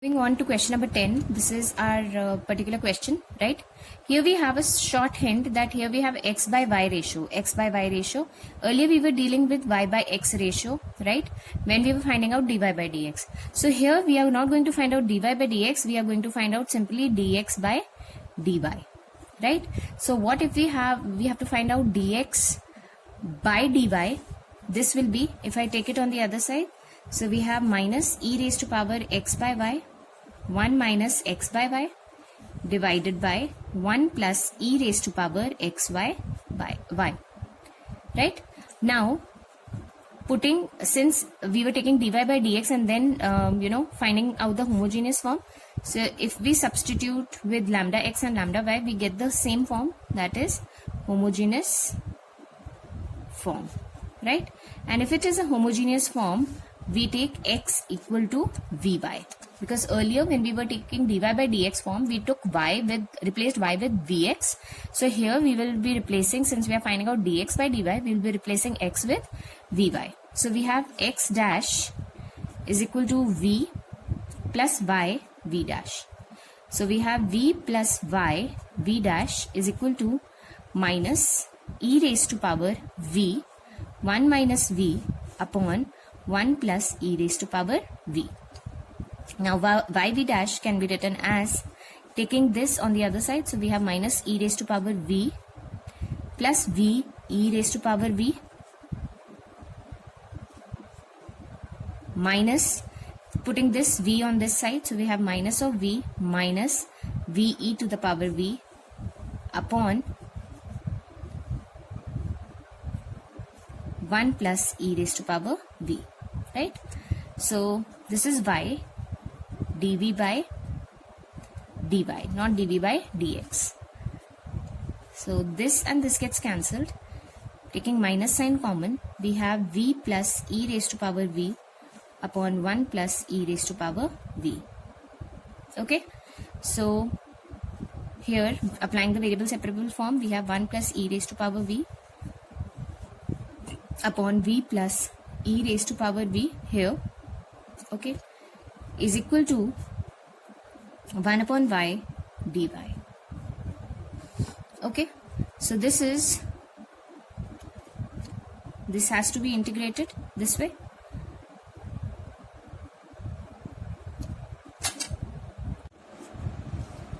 Moving on to question number 10. This is our particular question, right? Here we have a short hint that here we have x by y ratio. X by y ratio. Earlier we were dealing with y by x ratio, right? When we were finding out dy by dx. So here we are not going to find out dy by dx. We are going to find out simply dx by dy, right? So what if we have to find out dx by dy. This will be, if I take it on the other side, so we have minus e raised to power x by y, 1 minus x by y divided by 1 plus e raised to power xy by y. Right? Now, since we were taking dy by dx and then, finding out the homogeneous form. So if we substitute with lambda x and lambda y, we get the same form, that is homogeneous form, right? And if it is a homogeneous form, we take x equal to vy, because earlier when we were taking dy by dx form, we took replaced y with vx. So here we will be replacing, since we are finding out dx by dy, we will be replacing x with vy. So we have x dash is equal to v plus y v dash. So we have v plus y v dash is equal to minus e raised to power v 1 minus v upon 1 plus e raised to power v. Now y v dash can be written as, taking this on the other side, so we have minus e raised to power v plus v e raised to power v minus, putting this v on this side, so we have minus of v minus v e to the power v upon 1 plus e raised to power v, right? So this is y dv by dy, not dv by dx. So this and this gets cancelled. Taking minus sign common, we have v plus e raised to power v upon 1 plus e raised to power v. Okay, so here applying the variable separable form, we have 1 plus e raised to power v upon v plus e raised to power v here, okay, is equal to 1 upon y dy. Okay, so this has to be integrated this way.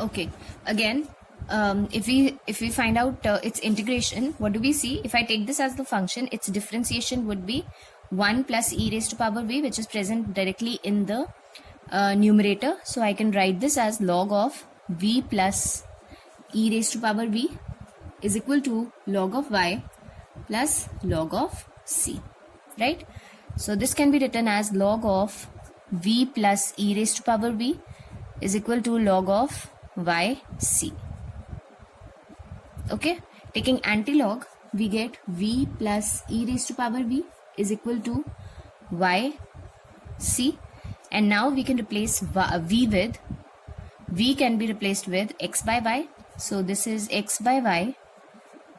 Okay, again, if we find out its integration, what do we see? If I take this as the function, its differentiation would be 1 plus e raised to power v, which is present directly in the numerator. So I can write this as log of v plus e raised to power v is equal to log of y plus log of c, right? So this can be written as log of v plus e raised to power v is equal to log of y c. Okay, taking antilog, we get v plus e raised to power v is equal to y c, and now we can replace v can be replaced with x by y. So this is x by y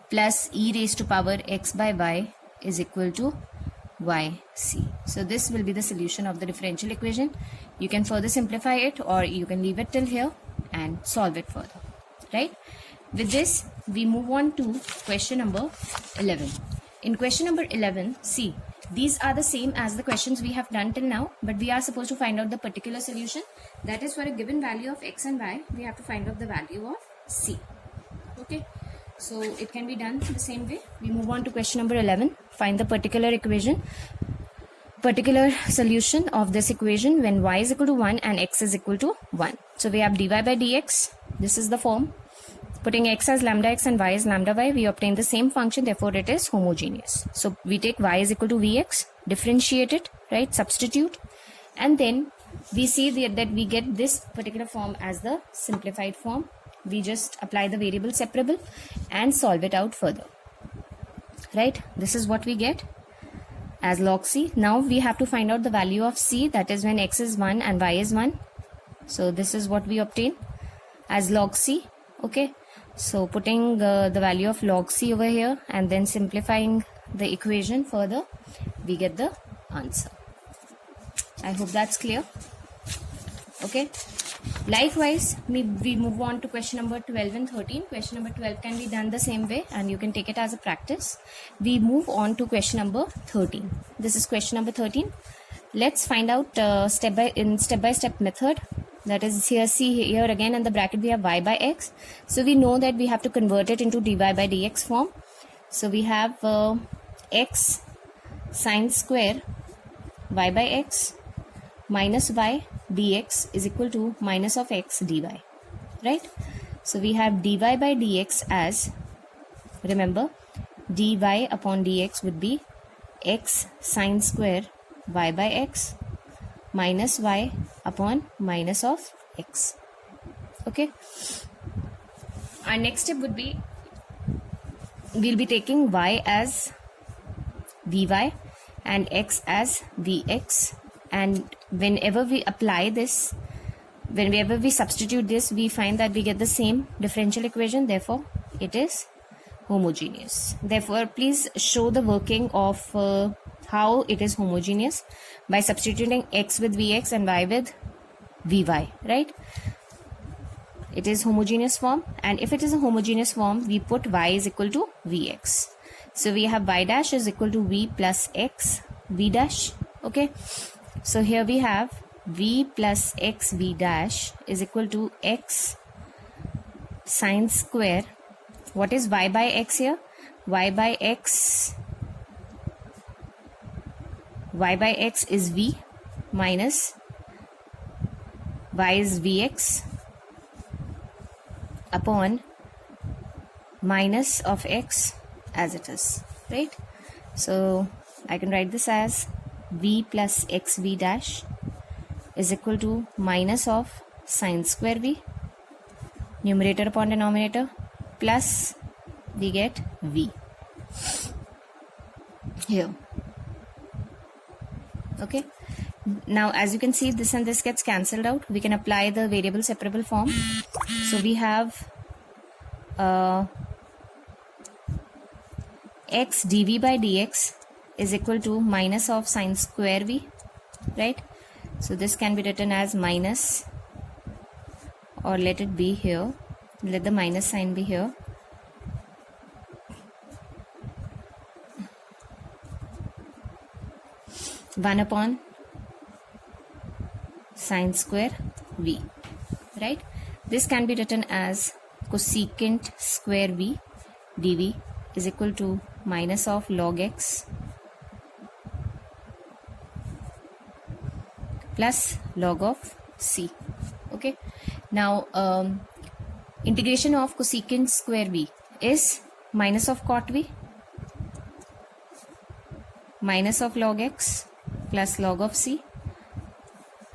plus e raised to power x by y is equal to y c. So this will be the solution of the differential equation. You can further simplify it, or you can leave it till here and solve it further, right? With this, we move on to question number 11. In question number 11, see, these are the same as the questions we have done till now, but we are supposed to find out the particular solution. That is, for a given value of x and y, we have to find out the value of c. Okay, so it can be done the same way. We move on to question number 11. Find the particular solution of this equation when y is equal to 1 and x is equal to 1. So we have dy by dx. This is the form. Putting x as lambda x and y as lambda y, we obtain the same function, therefore it is homogeneous. So we take y is equal to vx, differentiate it, right, substitute, and then we see that we get this particular form as the simplified form. We just apply the variable separable and solve it out further, right? This is what we get as log c. Now we have to find out the value of c, that is when x is 1 and y is 1. So this is what we obtain as log c. Okay, so putting the value of log c over here and then simplifying the equation further, we get the answer. I hope that's clear. Okay. Likewise, we move on to question number 12 and 13. Question number 12 can be done the same way and you can take it as a practice. We move on to question number 13. This is question number 13. Let's find out step-by-step method. That is, here, see here again in the bracket we have y by x. So we know that we have to convert it into dy by dx form. So we have x sine square y by x minus y dx is equal to minus of x dy, right? So we have dy by dx as, remember, dy upon dx would be x sine square y by x minus y upon minus of x. Okay. Our next step would be, we'll be taking y as vy and x as vx, and whenever we apply this, whenever we substitute this, we find that we get the same differential equation. Therefore it is homogeneous. Therefore please show the working of how it is homogeneous by substituting x with vx and y with vy, right? It is homogeneous form, and if it is a homogeneous form, we put y is equal to vx. So we have y dash is equal to v plus x v dash. Okay, so here we have v plus x v dash is equal to x sine square. What is y by x here? Y by x is v minus y is vx upon minus of x as it is, right? So I can write this as v plus x v dash is equal to minus of sine square v, numerator upon denominator, plus we get v here. Okay, now as you can see, this and this gets cancelled out. We can apply the variable separable form. So we have x dv by dx is equal to minus of sine square v, right? So this can be written as minus, or let it be here, let the minus sign be here, one upon sine square v, right? This can be written as cosecant square v dv is equal to minus of log x plus log of c. Okay, now integration of cosecant square v is minus of cot v minus of log x plus log of c,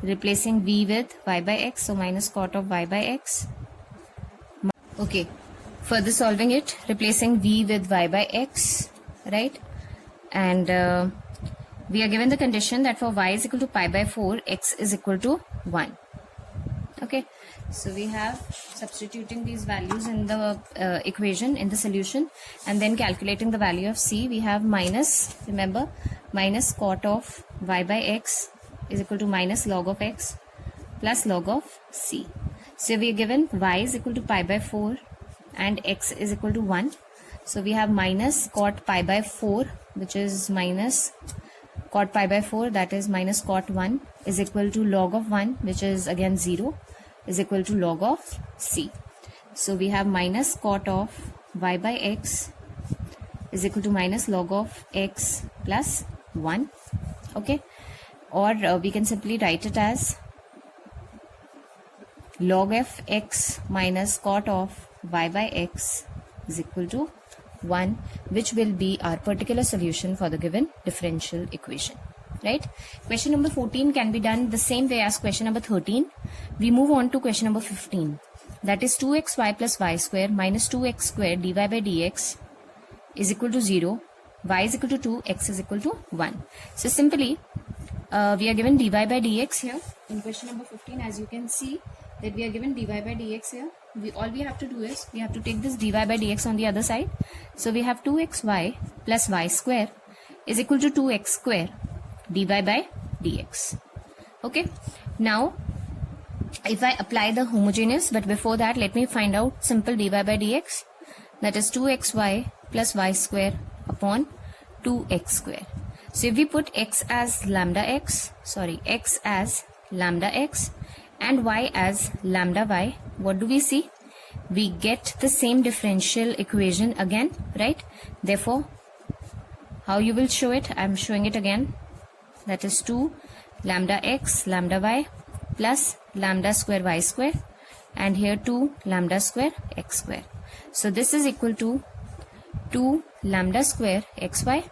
replacing v with y by x, so minus cot of y by x. Okay, further solving it, replacing v with y by x, right? And we are given the condition that for y is equal to pi by 4, x is equal to 1. Okay, so we have substituting these values in the equation, in the solution, and then calculating the value of c. We have minus, remember, minus cot of y by x is equal to minus log of x plus log of c. So we are given y is equal to pi by 4 and x is equal to 1. So we have minus cot pi by 4, which is minus cot pi by 4, that is minus cot 1, is equal to log of 1, which is again 0, is equal to log of c. So we have minus cot of y by x is equal to minus log of x plus 1. Okay, or we can simply write it as log f x minus cot of y by x is equal to 1, which will be our particular solution for the given differential equation, right? Question number 14 can be done the same way as question number 13. We move on to question number 15, that is 2xy plus y square minus 2x square dy by dx is equal to 0, y is equal to 2, x is equal to 1. So simply we are given dy by dx here in question number 15. As you can see that we are given dy by dx here. All we have to do is we have to take this dy by dx on the other side. So we have 2xy plus y square is equal to 2x square dy by dx. Okay, now if I apply the homogeneous, but before that let me find out simple dy by dx, that is 2xy plus y square upon 2x square. So if we put x as lambda x and y as lambda y, what do we see? We get the same differential equation again, right? Therefore, how you will show it? I am showing it again. That is 2 lambda x lambda y plus lambda square y square, and here 2 lambda square x square. So this is equal to 2 lambda square xy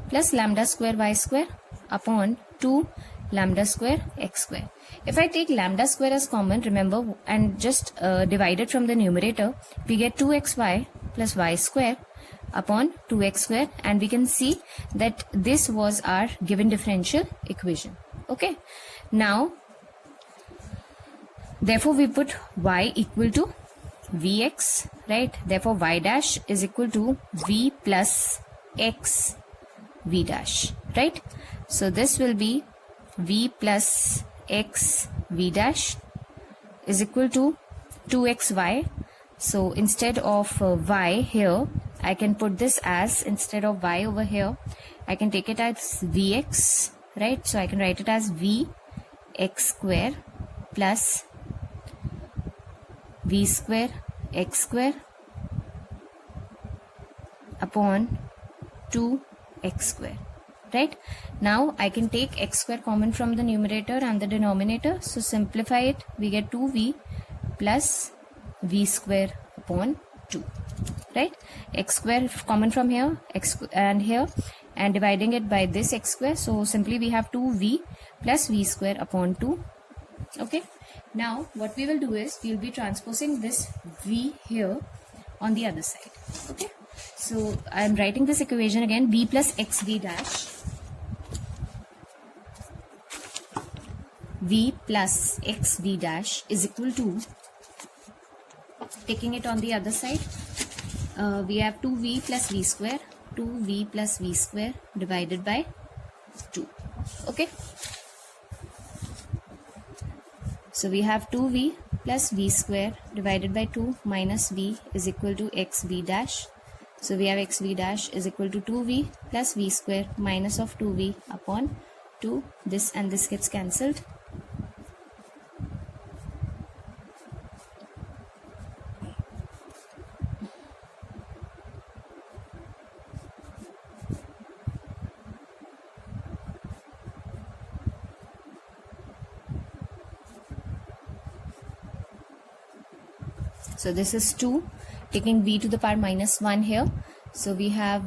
plus lambda square y square upon 2 lambda square x square. If I take lambda square as common, remember, and just divide it from the numerator, we get 2xy plus y square upon 2x square, and we can see that this was our given differential equation. Okay, now therefore we put y equal to vx, right? Therefore y dash is equal to v plus x v dash, right? So this will be v plus x v dash is equal to 2xy. So instead of y here, I can put this as, instead of y over here, I can take it as vx, right? So I can write it as v x square plus v square x square upon 2x square, right? Now I can take x square common from the numerator and the denominator, so simplify it, we get 2v plus v square upon 2, right? X square common from here, x and here, and dividing it by this x square, so simply we have 2v plus v square upon 2. Okay, now what we will do is we will be transposing this v here on the other side. Okay, so I am writing this equation again, v plus x v dash, v plus x v dash is equal to, taking it on the other side, we have 2v plus v square, 2v plus v square divided by 2. Okay, so we have 2v plus v square divided by 2 minus v is equal to x v dash. So we have x v dash is equal to 2v plus v square minus of 2v upon 2. This and this gets cancelled. So this is 2, taking v to the power minus 1 here. So we have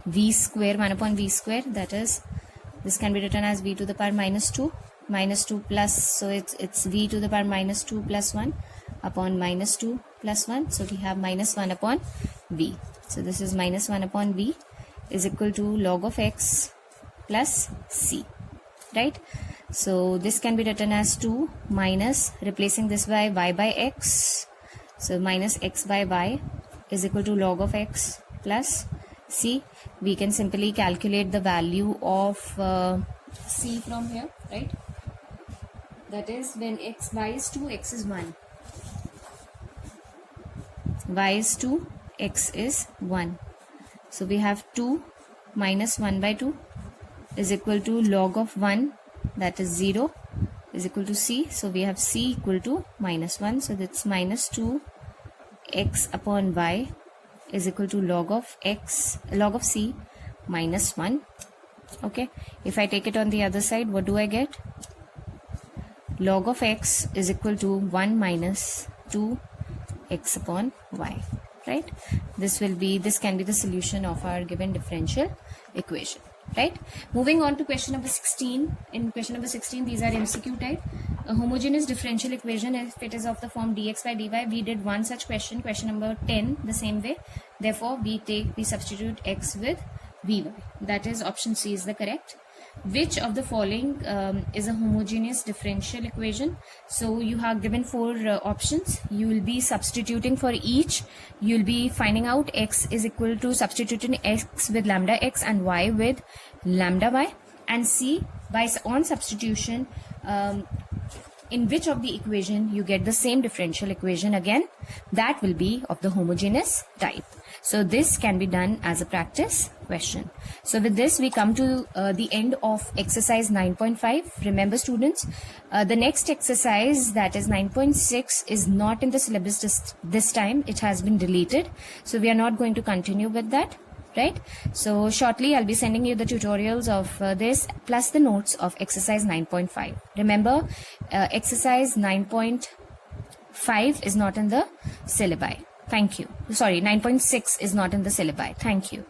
v square, 1 upon v square, that is, this can be written as v to the power minus 2 plus, so it's v to the power minus 2 plus 1 upon minus 2 plus 1. So we have minus 1 upon v. So this is minus 1 upon v is equal to log of x plus c, right? So this can be written as 2 minus, replacing this by y by x, so minus x by y is equal to log of x plus c. We can simply calculate the value of c from here, right? That is, when y is 2, x is 1. Y is 2, x is 1. So we have 2 minus 1 by 2 is equal to log of 1, that is 0, is equal to c. So we have c equal to minus 1. So that's minus 2 x upon y is equal to log of x, log of c minus 1. Okay, if I take it on the other side, what do I get? Log of x is equal to 1 minus 2 x upon y, right? This can be the solution of our given differential equation, right? Moving on to question number 16. In question number 16, these are MCQ type. A homogeneous differential equation, if it is of the form dx by dy, we did one such question number 10, the same way. Therefore, we substitute x with vy. That is, option C is the correct. Which of the following is a homogeneous differential equation? So you have given 4 options. You will be substituting for each. You will be finding out x is equal to, substituting x with lambda x and y with lambda y, and C, by on substitution, in which of the equation you get the same differential equation again, that will be of the homogeneous type. So this can be done as a practice question. So with this we come to the end of exercise 9.5. Remember students, the next exercise, that is 9.6, is not in the syllabus this time. It has been deleted. So we are not going to continue with that. Right? So shortly I'll be sending you the tutorials of this plus the notes of exercise 9.5. Remember, exercise 9.5 is not in the syllabi. Thank you. Sorry, 9.6 is not in the syllabi. Thank you.